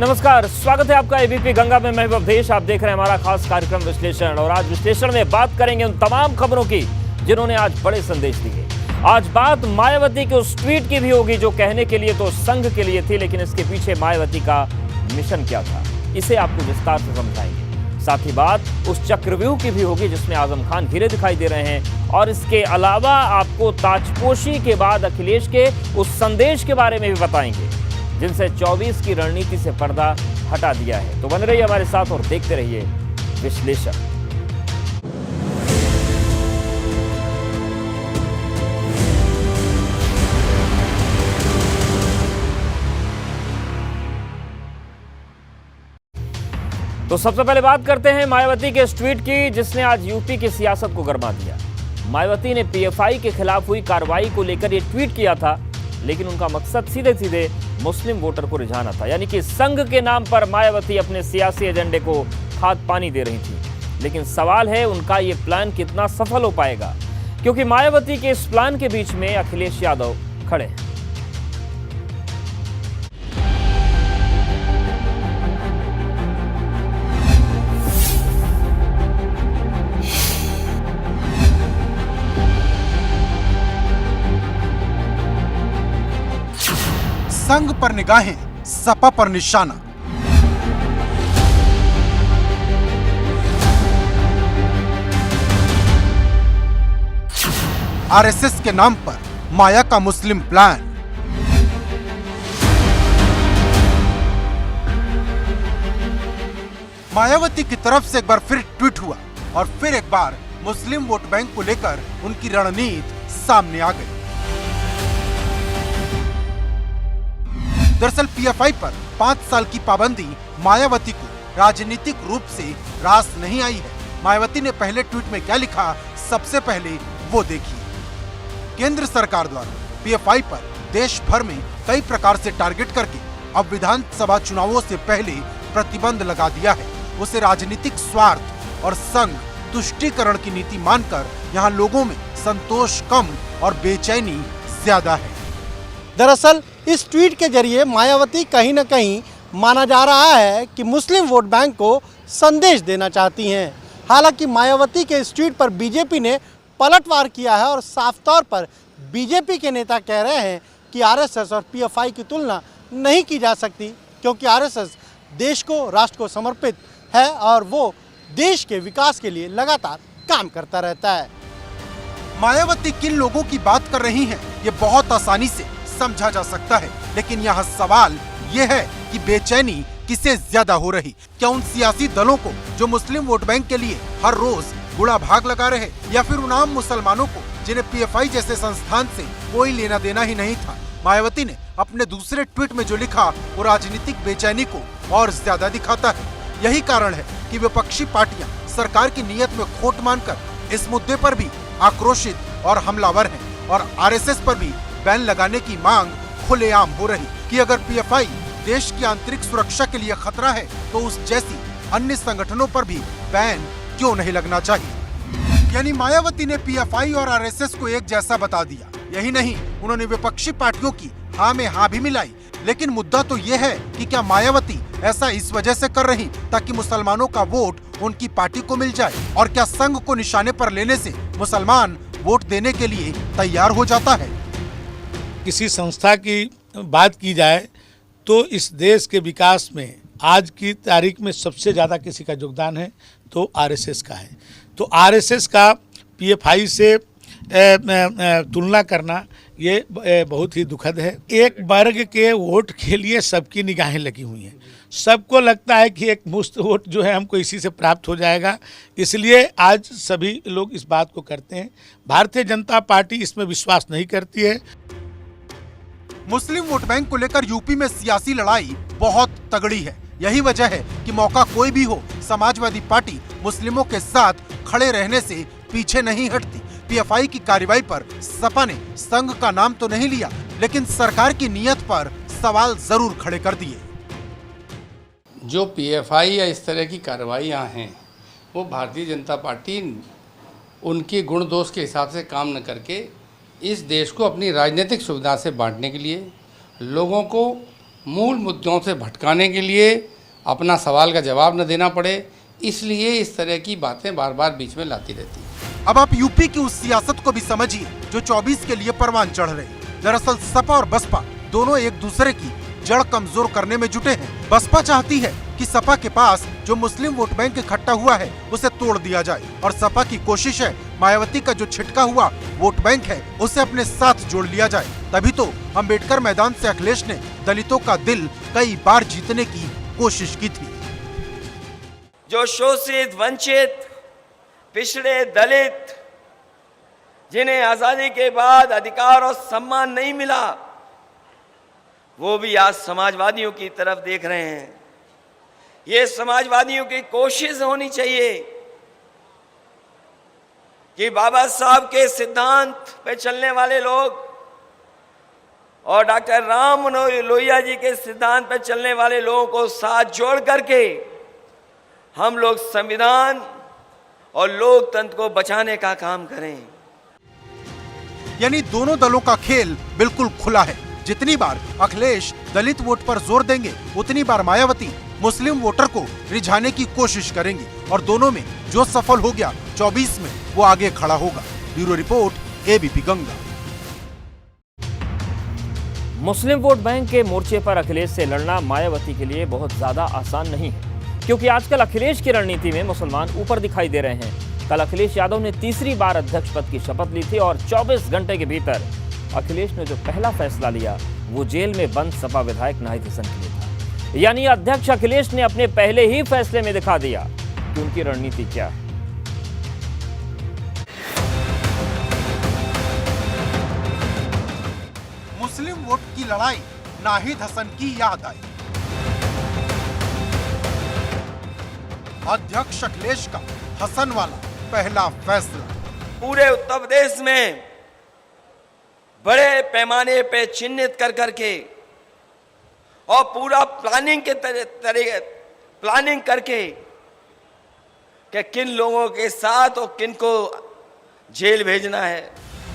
नमस्कार, स्वागत है आपका एबीपी गंगा में। मैं अवधेश, आप देख रहे हैं हमारा खास कार्यक्रम विश्लेषण। और आज विश्लेषण में बात करेंगे उन तमाम खबरों की जिन्होंने आज बड़े संदेश दिए। आज बात मायावती के उस ट्वीट की भी होगी जो कहने के लिए तो संघ के लिए थी, लेकिन इसके पीछे मायावती का मिशन क्या था, इसे आपको विस्तार से समझाएंगे। साथ ही बात उस चक्रव्यूह की भी होगी जिसमें आजम खान घिरे दिखाई दे रहे हैं। और इसके अलावा आपको ताजपोशी के बाद अखिलेश के उस संदेश के बारे में भी बताएंगे जिनसे 24 की रणनीति से पर्दा हटा दिया है। तो बने रहिए हमारे साथ और देखते रहिए विश्लेषण। तो सबसे पहले बात करते हैं मायावती के इस ट्वीट की जिसने आज यूपी की सियासत को गरमा दिया। मायावती ने पीएफआई के खिलाफ हुई कार्रवाई को लेकर यह ट्वीट किया था, लेकिन उनका मकसद सीधे सीधे मुस्लिम वोटर को रिझाना था। यानी कि संघ के नाम पर मायावती अपने सियासी एजेंडे को खाद पानी दे रही थी। लेकिन सवाल है उनका ये प्लान कितना सफल हो पाएगा, क्योंकि मायावती के इस प्लान के बीच में अखिलेश यादव खड़े हैं। संघ पर निगाहें, सपा पर निशाना। आरएसएस के नाम पर माया का मुस्लिम प्लान। मायावती की तरफ से एक बार फिर ट्वीट हुआ और फिर एक बार मुस्लिम वोट बैंक को लेकर उनकी रणनीति सामने आ गई। दरअसल पीएफआई पर 5 साल की पाबंदी मायावती को राजनीतिक रूप से रास नहीं आई है। मायावती ने पहले ट्वीट में क्या लिखा, सबसे पहले वो देखिए। केंद्र सरकार द्वारा पीएफआई पर देश भर में कई प्रकार से टारगेट करके अब विधानसभा चुनावों से पहले प्रतिबंध लगा दिया है। उसे राजनीतिक स्वार्थ और संघ तुष्टीकरण की नीति मानकर यहाँ लोगों में संतोष कम और बेचैनी ज्यादा है। दरअसल इस ट्वीट के जरिए मायावती कहीं न कहीं माना जा रहा है कि मुस्लिम वोट बैंक को संदेश देना चाहती हैं। हालांकि मायावती के इस ट्वीट पर बीजेपी ने पलटवार किया है और साफ तौर पर बीजेपी के नेता कह रहे हैं कि आरएसएस और पीएफआई की तुलना नहीं की जा सकती, क्योंकि आरएसएस देश को, राष्ट्र को समर्पित है और वो देश के विकास के लिए लगातार काम करता रहता है। मायावती किन लोगों की बात कर रही हैं, ये बहुत आसानी से समझा जा सकता है, लेकिन यहाँ सवाल ये है कि बेचैनी किसे ज्यादा हो रही। क्या उन सियासी दलों को जो मुस्लिम वोट बैंक के लिए हर रोज गुड़ा भाग लगा रहे, या फिर उन आम मुसलमानों को जिन्हें पीएफआई जैसे संस्थान से कोई लेना देना ही नहीं था। मायावती ने अपने दूसरे ट्वीट में जो लिखा वो राजनीतिक बेचैनी को और ज्यादा दिखाता है। यही कारण है कि विपक्षी पार्टियां सरकार की नीयत में खोट मानकर इस मुद्दे पर भी आक्रोशित और हमलावर हैं, और आरएसएस पर भी बैन लगाने की मांग खुलेआम हो रही कि अगर पीएफआई देश की आंतरिक सुरक्षा के लिए खतरा है तो उस जैसी अन्य संगठनों पर भी बैन क्यों नहीं लगना चाहिए। यानी मायावती ने पीएफआई और आरएसएस को एक जैसा बता दिया। यही नहीं, उन्होंने विपक्षी पार्टियों की हाँ में हाँ भी मिलाई। लेकिन मुद्दा तो ये है कि क्या मायावती ऐसा इस वजह से कर रही ताकि मुसलमानों का वोट उनकी पार्टी को मिल जाए, और क्या संघ को निशाने पर लेने से मुसलमान वोट देने के लिए तैयार हो जाता है। किसी संस्था की बात की जाए तो इस देश के विकास में आज की तारीख में सबसे ज़्यादा किसी का योगदान है तो आरएसएस का है। तो आरएसएस का पीएफआई से तुलना करना ये बहुत ही दुखद है। एक वर्ग के वोट के लिए सबकी निगाहें लगी हुई हैं। सबको लगता है कि एक मुफ्त वोट जो है हमको इसी से प्राप्त हो जाएगा, इसलिए आज सभी लोग इस बात को करते हैं। भारतीय जनता पार्टी इसमें विश्वास नहीं करती है। मुस्लिम वोट बैंक को लेकर यूपी में सियासी लड़ाई बहुत तगड़ी है। यही वजह है कि मौका कोई भी हो, समाजवादी पार्टी मुस्लिमों के साथ खड़े रहने से पीछे नहीं हटती। पीएफआई की कार्रवाई पर सपा ने संघ का नाम तो नहीं लिया, लेकिन सरकार की नीयत पर सवाल जरूर खड़े कर दिए। जो पीएफआई या इस तरह की कार्रवाइयाँ हैं वो भारतीय जनता पार्टी उनकी गुण दोष के हिसाब से काम न करके इस देश को अपनी राजनीतिक सुविधा से बांटने के लिए, लोगों को मूल मुद्दों से भटकाने के लिए अपना सवाल का जवाब न देना पड़े, इसलिए इस तरह की बातें बार बार बीच में लाती रहती है। अब आप यूपी की उस सियासत को भी समझिए जो 24 के लिए परवान चढ़ रही। दरअसल सपा और बसपा दोनों एक दूसरे की जड़ कमजोर करने में जुटे हैं। बसपा चाहती है कि सपा के पास जो मुस्लिम वोट बैंक इकट्ठा हुआ है उसे तोड़ दिया जाए, और सपा की कोशिश है मायावती का जो छिटका हुआ वोट बैंक है उसे अपने साथ जोड़ लिया जाए। तभी तो अंबेडकर मैदान से अखिलेश ने दलितों का दिल कई बार जीतने की कोशिश की थी। जो शोषित, वंचित, पिछड़े, दलित, जिन्हें आजादी के बाद अधिकार और सम्मान नहीं मिला, वो भी आज समाजवादियों की तरफ देख रहे हैं। ये समाजवादियों की कोशिश होनी चाहिए कि बाबा साहब के सिद्धांत पे चलने वाले लोग और डॉक्टर राम मनोहर लोहिया जी के सिद्धांत पे चलने वाले लोगों को साथ जोड़ करके हम लोग संविधान और लोकतंत्र को बचाने का काम करें। यानी दोनों दलों का खेल बिल्कुल खुला है। जितनी बार अखिलेश दलित वोट पर जोर देंगे उतनी बार मायावती मुस्लिम वोटर को रिझाने की कोशिश करेंगी, और दोनों में जो सफल हो गया 24 में वो आगे खड़ा होगा। Bureau report, ABP Ganga. मुस्लिम वोट बैंक के मोर्चे पर अखिलेश से लड़ना मायावती के लिए बहुत ज्यादा आसान नहीं है, क्योंकि आजकल अखिलेश की रणनीति में मुसलमान ऊपर दिखाई दे रहे हैं। कल अखिलेश यादव ने तीसरी बार अध्यक्ष पद की शपथ ली थी और 24 घंटे के भीतर अखिलेश ने जो पहला फैसला लिया वो जेल में बंद सपा विधायक नाहिद हसन के लिए था। यानी अध्यक्ष अखिलेश ने अपने पहले ही फैसले में दिखा दिया कि उनकी रणनीति क्या है। मुस्लिम वोट की लड़ाई, नाहिद हसन की याद आई। अध्यक्ष अखिलेश का हसन वाला पहला फैसला। पूरे उत्तर प्रदेश में बड़े पैमाने पे चिन्हित कर करके और पूरा प्लानिंग के प्लानिंग करके कि किन लोगों के साथ और किन को जेल भेजना है।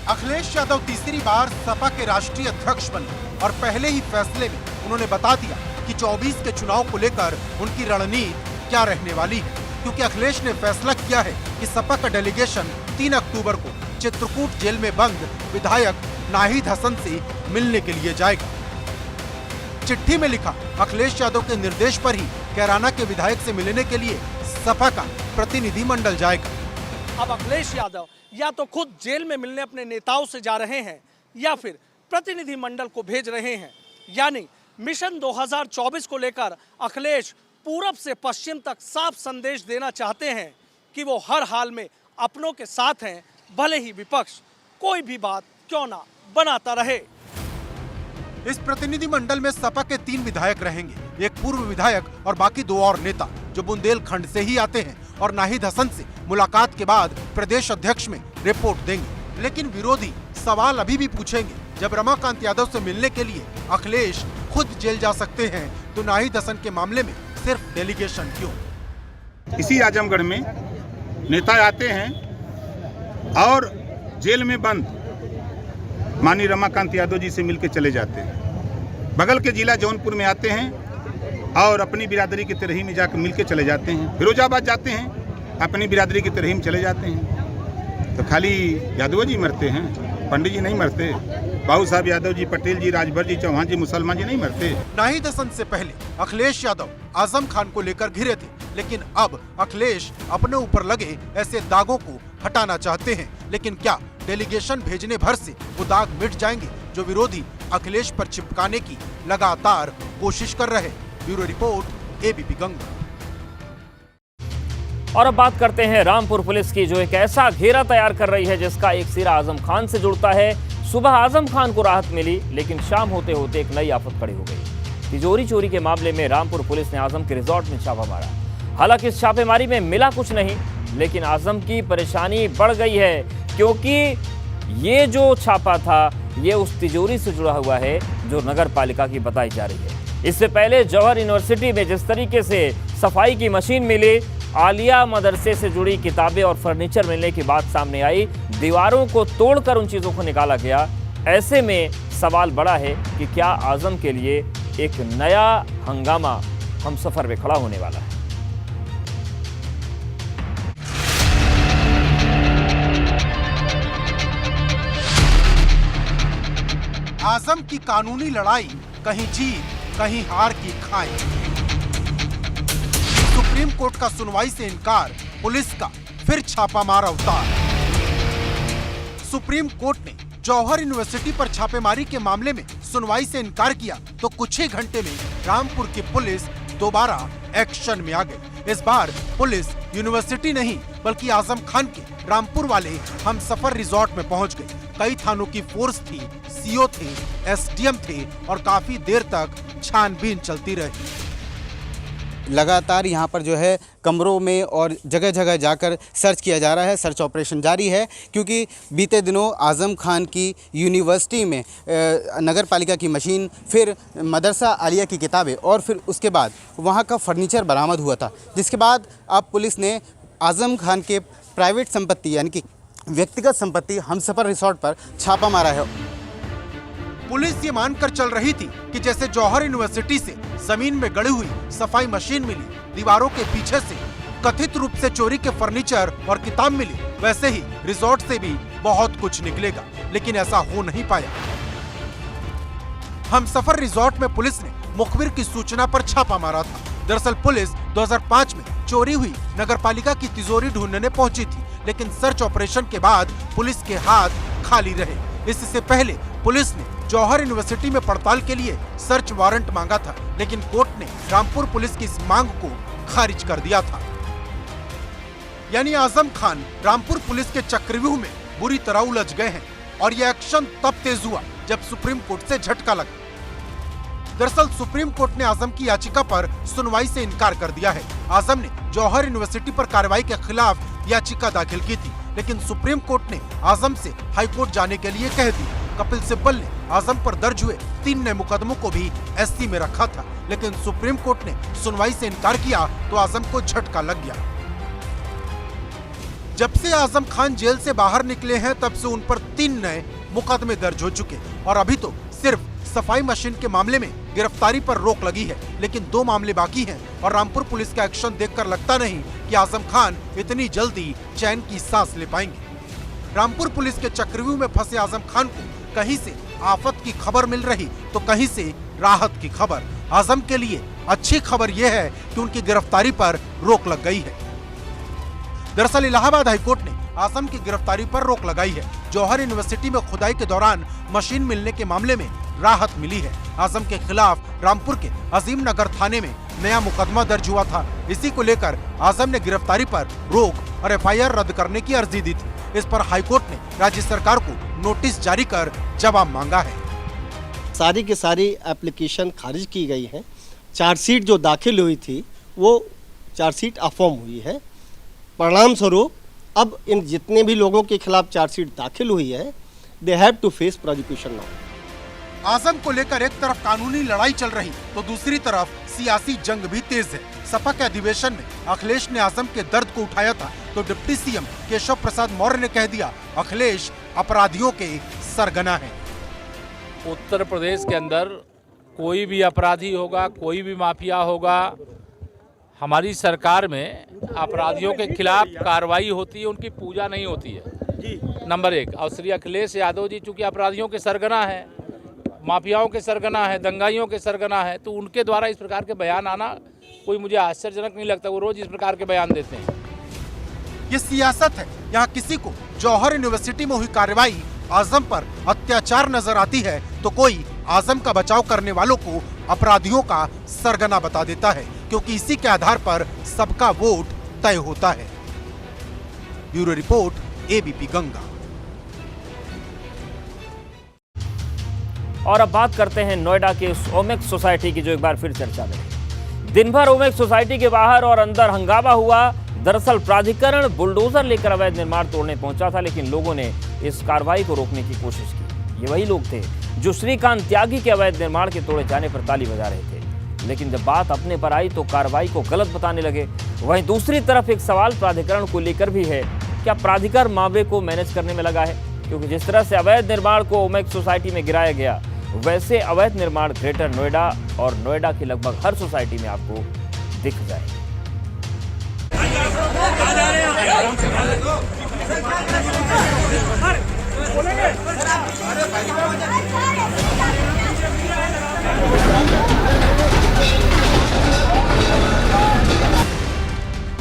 अखिलेश यादव तीसरी बार सपा के राष्ट्रीय अध्यक्ष बने और पहले ही फैसले में उन्होंने बता दिया कि 24 के चुनाव को लेकर उनकी रणनीति क्या रहने वाली है, क्योंकि अखिलेश ने फैसला किया है कि सपा का डेलीगेशन 3 अक्टूबर को चित्रकूट जेल में बंद विधायक नाहिद हसन से मिलने के लिए जाएगा। चिट्ठी में लिखा, अखिलेश यादव के निर्देश पर ही कैराना के विधायक से मिलने के लिए सपा का प्रतिनिधि मंडल जाएगा। अब अखिलेश यादव या तो खुद जेल में मिलने अपने नेताओं से जा रहे हैं या फिर प्रतिनिधि मंडल को भेज रहे हैं। यानी मिशन 2024 को लेकर अखिलेश पूरब से पश्चिम तक साफ संदेश देना चाहते हैं कि वो हर हाल में अपनों के साथ हैं, भले ही विपक्ष कोई भी बात क्यों ना बनाता रहे। इस प्रतिनिधि मंडल में सपा के 3 विधायक रहेंगे, एक पूर्व विधायक और बाकी 2 और नेता जो बुंदेलखंड से ही आते हैं, और नाहिद हसन से मुलाकात के बाद प्रदेश अध्यक्ष में रिपोर्ट देंगे। लेकिन विरोधी सवाल अभी भी पूछेंगे, जब रमाकांत यादव से मिलने के लिए अखिलेश खुद जेल जा सकते हैं तो नाहिद हसन के मामले में सिर्फ डेलीगेशन क्यों? इसी आजमगढ़ में नेता आते हैं और जेल में बंद माननीय रमाकांत यादव जी से मिलकर चले जाते हैं। बगल के जिला जौनपुर में आते हैं और अपनी बिरादरी की तरह ही में जाकर मिलकर चले जाते हैं। फिरोजाबाद जाते हैं, अपनी बिरादरी की तरह ही में चले जाते हैं। तो खाली यादव जी मरते हैं, पंडित जी नहीं मरते। बाबू साहब यादव जी, पटेल जी, राजभर जी, चौहान जी, मुसलमान जी नहीं मरते। नाहिद हसन से पहले अखिलेश यादव आजम खान को लेकर घिरे थे, लेकिन अब अखिलेश अपने ऊपर लगे ऐसे दागों को हटाना चाहते हैं। लेकिन क्या डेलीगेशन भेजने भर से वो दाग मिट जाएंगे जो विरोधी अखिलेश पर चिपकाने की लगातार कोशिश कर रहे? Bureau report, ABP Ganga. और अब बात करते हैं रामपुर पुलिस की, जो एक ऐसा घेरा तैयार कर रही है जिसका एक सिरा आजम खान से जुड़ता है। सुबह आजम खान को राहत मिली, लेकिन शाम होते होते एक नई आफत खड़ी हो गई। तिजोरी चोरी के मामले में रामपुर पुलिस ने आजम के रिजॉर्ट में छापा मारा। हालांकि इस छापेमारी में मिला कुछ नहीं, लेकिन आजम की परेशानी बढ़ गई है, क्योंकि ये जो छापा था ये उस तिजोरी से जुड़ा हुआ है जो नगर पालिका की बताई जा रही है। इससे पहले जवाहर यूनिवर्सिटी में जिस तरीके से सफाई की मशीन मिली, आलिया मदरसे से जुड़ी किताबें और फर्नीचर मिलने की बात सामने आई, दीवारों को तोड़कर उन चीज़ों को निकाला गया। ऐसे में सवाल बड़ा है कि क्या आजम के लिए एक नया हंगामा हमसफर में खड़ा होने वाला है। आजम की कानूनी लड़ाई कहीं जीत कहीं हार की खाई। सुप्रीम कोर्ट का सुनवाई से इनकार, पुलिस का फिर छापामार अवतार। सुप्रीम कोर्ट ने जौहर यूनिवर्सिटी पर छापेमारी के मामले में सुनवाई से इनकार किया तो कुछ ही घंटे में रामपुर की पुलिस दोबारा एक्शन में आ गई। इस बार पुलिस यूनिवर्सिटी नहीं बल्कि आजम खान के रामपुर वाले हमसफर रिजॉर्ट में पहुंच गई। कई थानों की फोर्स थी, सीओ थे, एसडीएम थे और काफी देर तक छानबीन चलती रही। लगातार यहाँ पर जो है कमरों में और जगह जगह जाकर सर्च किया जा रहा है। सर्च ऑपरेशन जारी है क्योंकि बीते दिनों आज़म खान की यूनिवर्सिटी में नगर पालिका की मशीन, फिर मदरसा आलिया की किताबें और फिर उसके बाद वहाँ का फर्नीचर बरामद हुआ था, जिसके बाद अब पुलिस ने आज़म खान के प्राइवेट संपत्ति यानी कि व्यक्तिगत संपत्ति हमसफर रिसोर्ट पर छापा मारा है। पुलिस ये मानकर चल रही थी कि जैसे जौहर यूनिवर्सिटी से जमीन में गड़ी हुई सफाई मशीन मिली, दीवारों के पीछे से कथित रूप से चोरी के फर्नीचर और किताब मिली, वैसे ही रिजॉर्ट से भी बहुत कुछ निकलेगा, लेकिन ऐसा हो नहीं पाया। हमसफर रिजॉर्ट में पुलिस ने मुखबिर की सूचना पर छापा मारा था। दरअसल पुलिस 2005 में चोरी हुई नगरपालिका की तिजोरी ढूंढने पहुंची थी, लेकिन सर्च ऑपरेशन के बाद पुलिस के हाथ खाली रहे। इससे पहले पुलिस ने जौहर यूनिवर्सिटी में पड़ताल के लिए सर्च वारंट मांगा था, लेकिन कोर्ट ने रामपुर पुलिस की इस मांग को खारिज कर दिया था। यानी आजम खान रामपुर पुलिस के चक्रव्यूह में बुरी तरह उलझ गए हैं और यह एक्शन तब तेज हुआ जब सुप्रीम कोर्ट से झटका लगा। दरअसल सुप्रीम कोर्ट ने आजम की याचिका पर सुनवाई से इनकार कर दिया है। आजम ने जौहर यूनिवर्सिटी पर कार्रवाई के खिलाफ याचिका दाखिल की थी, लेकिन सुप्रीम कोर्ट ने आजम से हाईकोर्ट जाने के लिए कह दी। कपिल सिब्बल ने आजम पर दर्ज हुए 3 नए मुकदमों को भी एससी में रखा था, लेकिन सुप्रीम कोर्ट ने सुनवाई से इनकार किया तो आजम को झटका लग गया। जब से आजम खान जेल से बाहर निकले हैं तब से उन पर 3 नए मुकदमे दर्ज हो चुके और अभी तो सिर्फ सफाई मशीन के मामले में गिरफ्तारी पर रोक लगी है, लेकिन 2 मामले बाकी हैं और रामपुर पुलिस का एक्शन देखकर लगता नहीं कि आजम खान इतनी जल्दी चैन की सांस ले पाएंगे। रामपुर पुलिस के चक्रव्यूह में फंसे आजम खान को कहीं से आफत की खबर मिल रही तो कहीं से राहत की खबर। आजम के लिए अच्छी खबर यह है कि उनकी गिरफ्तारी पर रोक लग गई है। दरअसल इलाहाबाद हाईकोर्ट ने आजम की गिरफ्तारी पर रोक लगाई है। जौहर यूनिवर्सिटी में खुदाई के दौरान मशीन मिलने के मामले में राहत मिली है। आजम के खिलाफ रामपुर के अजीम नगर थाने में नया मुकदमा दर्ज हुआ था। इसी को लेकर आजम ने गिरफ्तारी पर रोक और एफआईआर रद्द करने की अर्जी दी थी। इस पर हाईकोर्ट ने राज्य सरकार को नोटिस जारी कर जवाब मांगा है। सारी की सारी एप्लीकेशन खारिज की गई है। चार्जशीट जो दाखिल हुई थी वो चार्जशीट अफॉर्म हुई है। परिणाम स्वरूप अब इन जितने भी लोगों के खिलाफ चार्जशीट दाखिल हुई है, they have to face prosecution now. Azam को लेकर एक तरफ कानूनी लड़ाई चल रही तो दूसरी तरफ सियासी जंग भी तेज है। सपा के अधिवेशन में अखिलेश ने आजम के दर्द को उठाया था तो डिप्टी सीएम केशव प्रसाद मौर्य ने कह दिया अखिलेश अपराधियों के सरगना है। उत्तर प्रदेश के अंदर कोई भी अपराधी होगा, कोई भी माफिया होगा, हमारी सरकार में अपराधियों के खिलाफ कार्रवाई होती है, उनकी पूजा नहीं होती है। नंबर 1। और श्री अखिलेश यादव जी चूँकि अपराधियों के सरगना है, माफियाओं के सरगना है, दंगाइयों के सरगना है, तो उनके द्वारा इस प्रकार के बयान आना कोई मुझे आश्चर्यजनक नहीं लगता। वो रोज इस प्रकार के बयान देते हैं। ये सियासत है। यहाँ किसी को जौहर यूनिवर्सिटी में हुई कार्रवाई आजम पर अत्याचार नजर आती है तो कोई आजम का बचाव करने वालों को अपराधियों का सरगना बता देता है, क्योंकि इसी के आधार पर सबका वोट तय होता है। Bureau report, ABP Ganga. और अब बात करते हैं नोएडा के उस ओमेक्स सोसाइटी की जो एक बार फिर चर्चा में रही। दिन भर ओमेक्स सोसाइटी के बाहर और अंदर हंगामा हुआ। दरअसल प्राधिकरण बुलडोजर लेकर अवैध निर्माण तोड़ने पहुंचा था, लेकिन लोगों ने इस कार्रवाई को रोकने की कोशिश की। ये वही लोग थे जो श्रीकांत त्यागी के अवैध निर्माण के तोड़े जाने पर ताली बजा रहे थे, लेकिन जब बात अपने पर आई तो कार्रवाई को गलत बताने लगे। वहीं दूसरी तरफ एक सवाल प्राधिकरण को लेकर भी है, क्या प्राधिकरण मामले को मैनेज करने में लगा है? क्योंकि जिस तरह से अवैध निर्माण को ओमेक्स सोसाइटी में गिराया गया, वैसे अवैध निर्माण ग्रेटर नोएडा और नोएडा की लगभग हर सोसाइटी में आपको दिख जाए।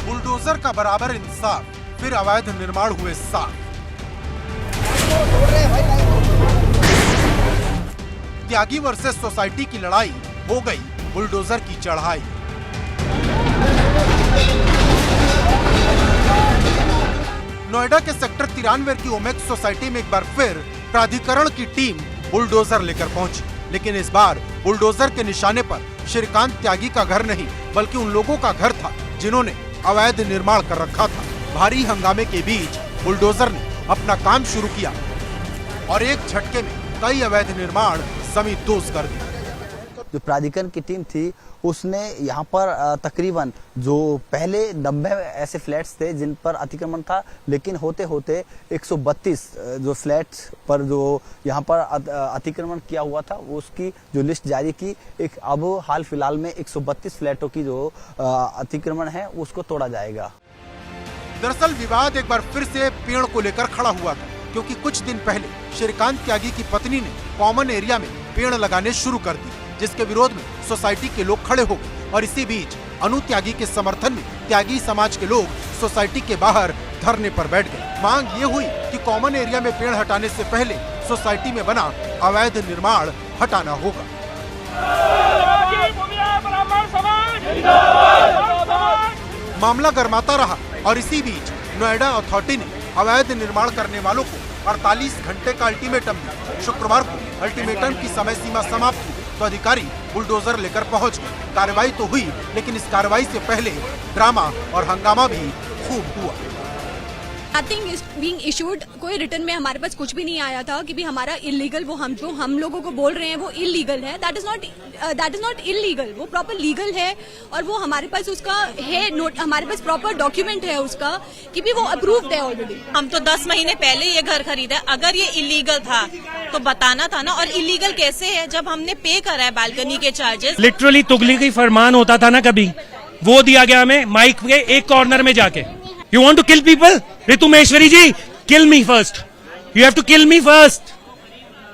बुलडोजर का बराबर इंसाफ, फिर अवैध निर्माण हुए साफ। त्यागी वर्सेस सोसाइटी की लड़ाई, हो गई बुलडोजर की चढ़ाई। नोएडा के सेक्टर 93 की ओमेक्स सोसाइटी में एक बार फिर प्राधिकरण की टीम बुलडोजर लेकर पहुंची, लेकिन इस बार बुलडोजर के निशाने पर श्रीकांत त्यागी का घर नहीं बल्कि उन लोगों का घर था जिन्होंने अवैध निर्माण कर रखा था। भारी हंगामे के बीच बुलडोजर ने अपना काम शुरू किया और एक झटके में कई अवैध निर्माण जमींदोज कर दिए। जो प्राधिकरण की टीम थी उसने यहाँ पर तकरीबन जो पहले 90 ऐसे फ्लैट्स थे जिन पर अतिक्रमण था, लेकिन होते होते 132 जो फ्लैट्स पर जो यहाँ पर अतिक्रमण किया हुआ था उसकी जो लिस्ट जारी की। एक अब हाल फिलहाल में 132 फ्लैटों की जो अतिक्रमण है उसको तोड़ा जाएगा। दरअसल विवाद एक बार फिर से पेड़ को लेकर खड़ा हुआ था, क्योंकि कुछ दिन पहले श्रीकांत त्यागी की पत्नी ने कॉमन एरिया में पेड़ लगाने शुरू कर दिए, जिसके विरोध में सोसाइटी के लोग खड़े हो गए और इसी बीच अनु त्यागी के समर्थन में त्यागी समाज के लोग सोसाइटी के बाहर धरने पर बैठ गए। मांग ये हुई कि कॉमन एरिया में पेड़ हटाने से पहले सोसाइटी में बना अवैध निर्माण हटाना होगा। मामला गर्माता रहा और इसी बीच नोएडा अथॉरिटी ने अवैध निर्माण करने वालों को 48 घंटे का अल्टीमेटम दिया। शुक्रवार को अल्टीमेटम की समय सीमा समाप्त हुई तो अधिकारी बुलडोजर लेकर पहुंच गए। कार्रवाई तो हुई, लेकिन इस कार्रवाई से पहले ड्रामा और हंगामा भी खूब हुआ। नथिंग इज बीइंग इशूड, कोई रिटर्न में हमारे पास कुछ भी नहीं आया था कि भी हमारा इलीगल, वो हम लोगों को बोल रहे हैं वो इलीगल है। दैट इज नॉट इलीगल, वो प्रॉपर लीगल है और वो हमारे पास उसका है नोट, हमारे पास प्रॉपर डॉक्यूमेंट है उसका कि भी वो अप्रूव्ड है ऑलरेडी। हम तो 10 महीने पहले ये घर खरीदा है, अगर ये इलीगल था तो बताना था ना। और इलीगल कैसे है जब हमने पे करा है बालकनी के चार्जेस। लिटरली तुगलकी फरमान होता था ना, कभी वो दिया गया हमें माइक के एक कॉर्नर में जाके। You want to kill people? Ritu Maheshwari ji, kill me first. You have to kill me first.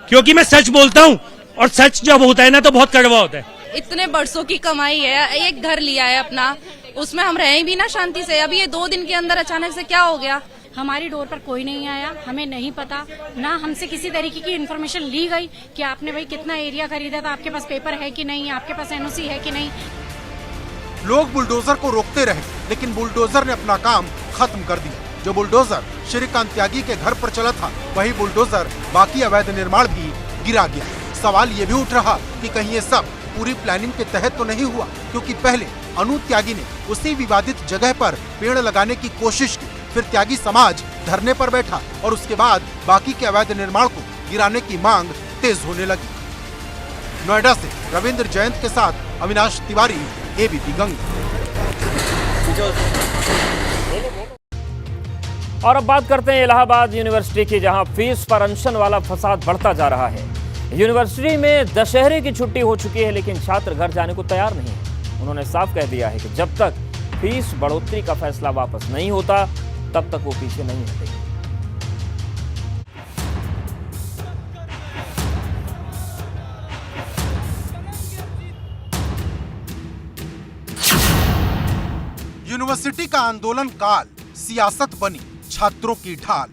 क्योंकि मैं सच बोलता हूँ और सच जब होता है ना तो बहुत कड़वा होता है। इतने बरसों की कमाई है, एक घर लिया है अपना, उसमें हम रहे भी ना शांति से। अभी ये 2 दिन के अंदर अचानक से क्या हो गया? हमारी डोर पर कोई नहीं आया, हमें नहीं पता, ना हमसे किसी तरीके की इन्फॉर्मेशन ली गई कि आपने भाई कितना एरिया खरीदा था, आपके पास पेपर है कि नहीं, आपके पास एनओसी है कि नहीं। लोग बुलडोजर को रोकते रहे, लेकिन बुलडोजर ने अपना काम खत्म कर दिया। जो बुलडोजर श्रीकांत त्यागी के घर पर चला था, वही बुलडोजर बाकी अवैध निर्माण भी गिरा गया। सवाल ये भी उठ रहा कि कहीं ये सब पूरी प्लानिंग के तहत तो नहीं हुआ, क्योंकि पहले अनु त्यागी ने उसी विवादित जगह पर पेड़ लगाने की कोशिश की, फिर त्यागी समाज धरने पर बैठा और उसके बाद बाकी के अवैध निर्माण को गिराने की मांग तेज होने लगी। नोएडा से रविंद्र जयंत के साथ अविनाश तिवारी, एबीपी गंगा। और अब बात करते हैं इलाहाबाद यूनिवर्सिटी की, जहां फीस पर अनशन वाला फसाद बढ़ता जा रहा है। यूनिवर्सिटी में दशहरे की छुट्टी हो चुकी है, लेकिन छात्र घर जाने को तैयार नहीं है। उन्होंने साफ कह दिया है कि जब तक फीस बढ़ोतरी का फैसला वापस नहीं होता तब तक वो पीछे नहीं हटेंगे। यूनिवर्सिटी का आंदोलन काल सियासत बनी छात्रों की ढाल।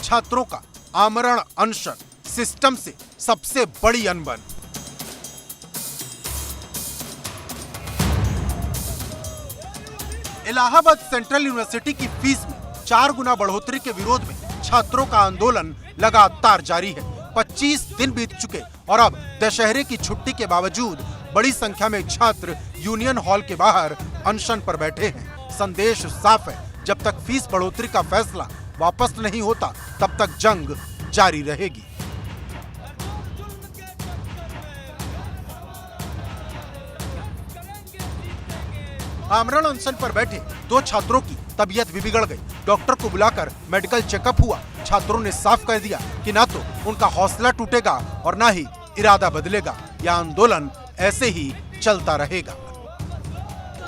छात्रों का आमरण अनशन सिस्टम से सबसे बड़ी अनबन। इलाहाबाद सेंट्रल यूनिवर्सिटी की फीस में 4 गुना बढ़ोतरी के विरोध में छात्रों का आंदोलन लगातार जारी है। 25 दिन बीत चुके और अब दशहरे की छुट्टी के बावजूद बड़ी संख्या में छात्र यूनियन हॉल के बाहर अनशन पर बैठे हैं। संदेश साफ है, जब तक फीस बढ़ोतरी का फैसला वापस नहीं होता तब तक जंग जारी रहेगी। आमरण अनशन पर बैठे 2 छात्रों की तबीयत भी बिगड़ गई। डॉक्टर को बुलाकर मेडिकल चेकअप हुआ। छात्रों ने साफ कह दिया कि ना तो उनका हौसला टूटेगा और ना ही इरादा बदलेगा। यह आंदोलन ऐसे ही चलता रहेगा।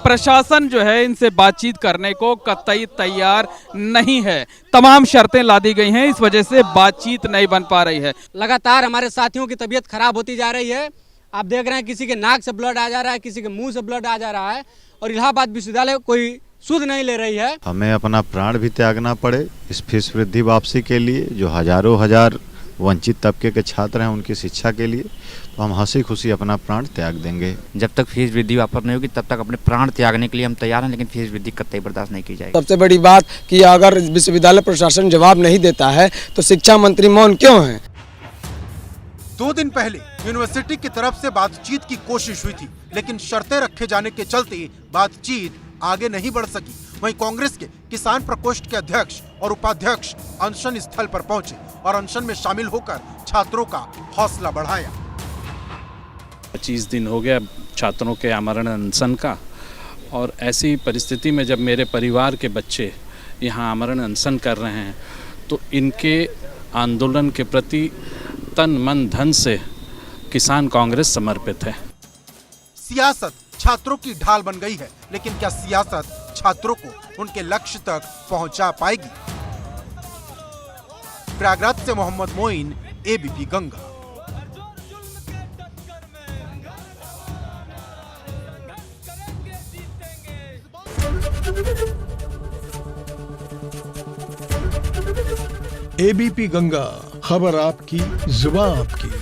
प्रशासन जो है इनसे बातचीत करने को कतई तैयार नहीं है। तमाम शर्तें लादी गई हैं, इस वजह से बातचीत नहीं बन पा रही है। लगातार हमारे साथियों की तबीयत खराब होती जा रही है। आप देख रहे हैं किसी के नाक से ब्लड आ जा रहा है, किसी के मुंह से ब्लड आ जा रहा है और इलाहाबाद विश्वविद्यालय कोई सुध नहीं ले रही है। हमें अपना प्राण भी त्यागना पड़े इस फीस वृद्धि वापसी के लिए, जो हजारों हजार वंचित तबके के छात्र हैं उनकी शिक्षा के लिए, तो हम हंसी खुशी अपना प्राण त्याग देंगे। जब तक फीस वृद्धि वापस नहीं होगी तब तक अपने प्राण त्यागने के लिए हम तैयार हैं, लेकिन फीस वृद्धि कतई बर्दाश्त नहीं की जाएगी। सबसे बड़ी बात कि अगर विश्वविद्यालय प्रशासन जवाब नहीं देता है तो शिक्षा मंत्री मौन क्यों हैं? 2 दिन पहले यूनिवर्सिटी की तरफ से बातचीत की कोशिश हुई थी, लेकिन शर्तें रखे जाने के चलते बातचीत आगे नहीं बढ़ सकी। वहीं कांग्रेस के किसान प्रकोष्ठ के अध्यक्ष और उपाध्यक्ष अनशन स्थल पर पहुंचे और अनशन में शामिल होकर छात्रों का हौसला बढ़ाया। 25 दिन हो गया छात्रों के आमरण अनशन का, और ऐसी परिस्थिति में जब मेरे परिवार के बच्चे यहाँ आमरण अनशन कर रहे हैं तो इनके आंदोलन के प्रति तन मन धन से किसान कांग्रेस समर्पित है। सियासत छात्रों की ढाल बन गई है, लेकिन क्या सियासत छात्रों को उनके लक्ष्य तक पहुंचा पाएगी? प्रयागराज से मोहम्मद मोइन, एबीपी गंगा। एबीपी गंगा, खबर आपकी, जुबान आपकी।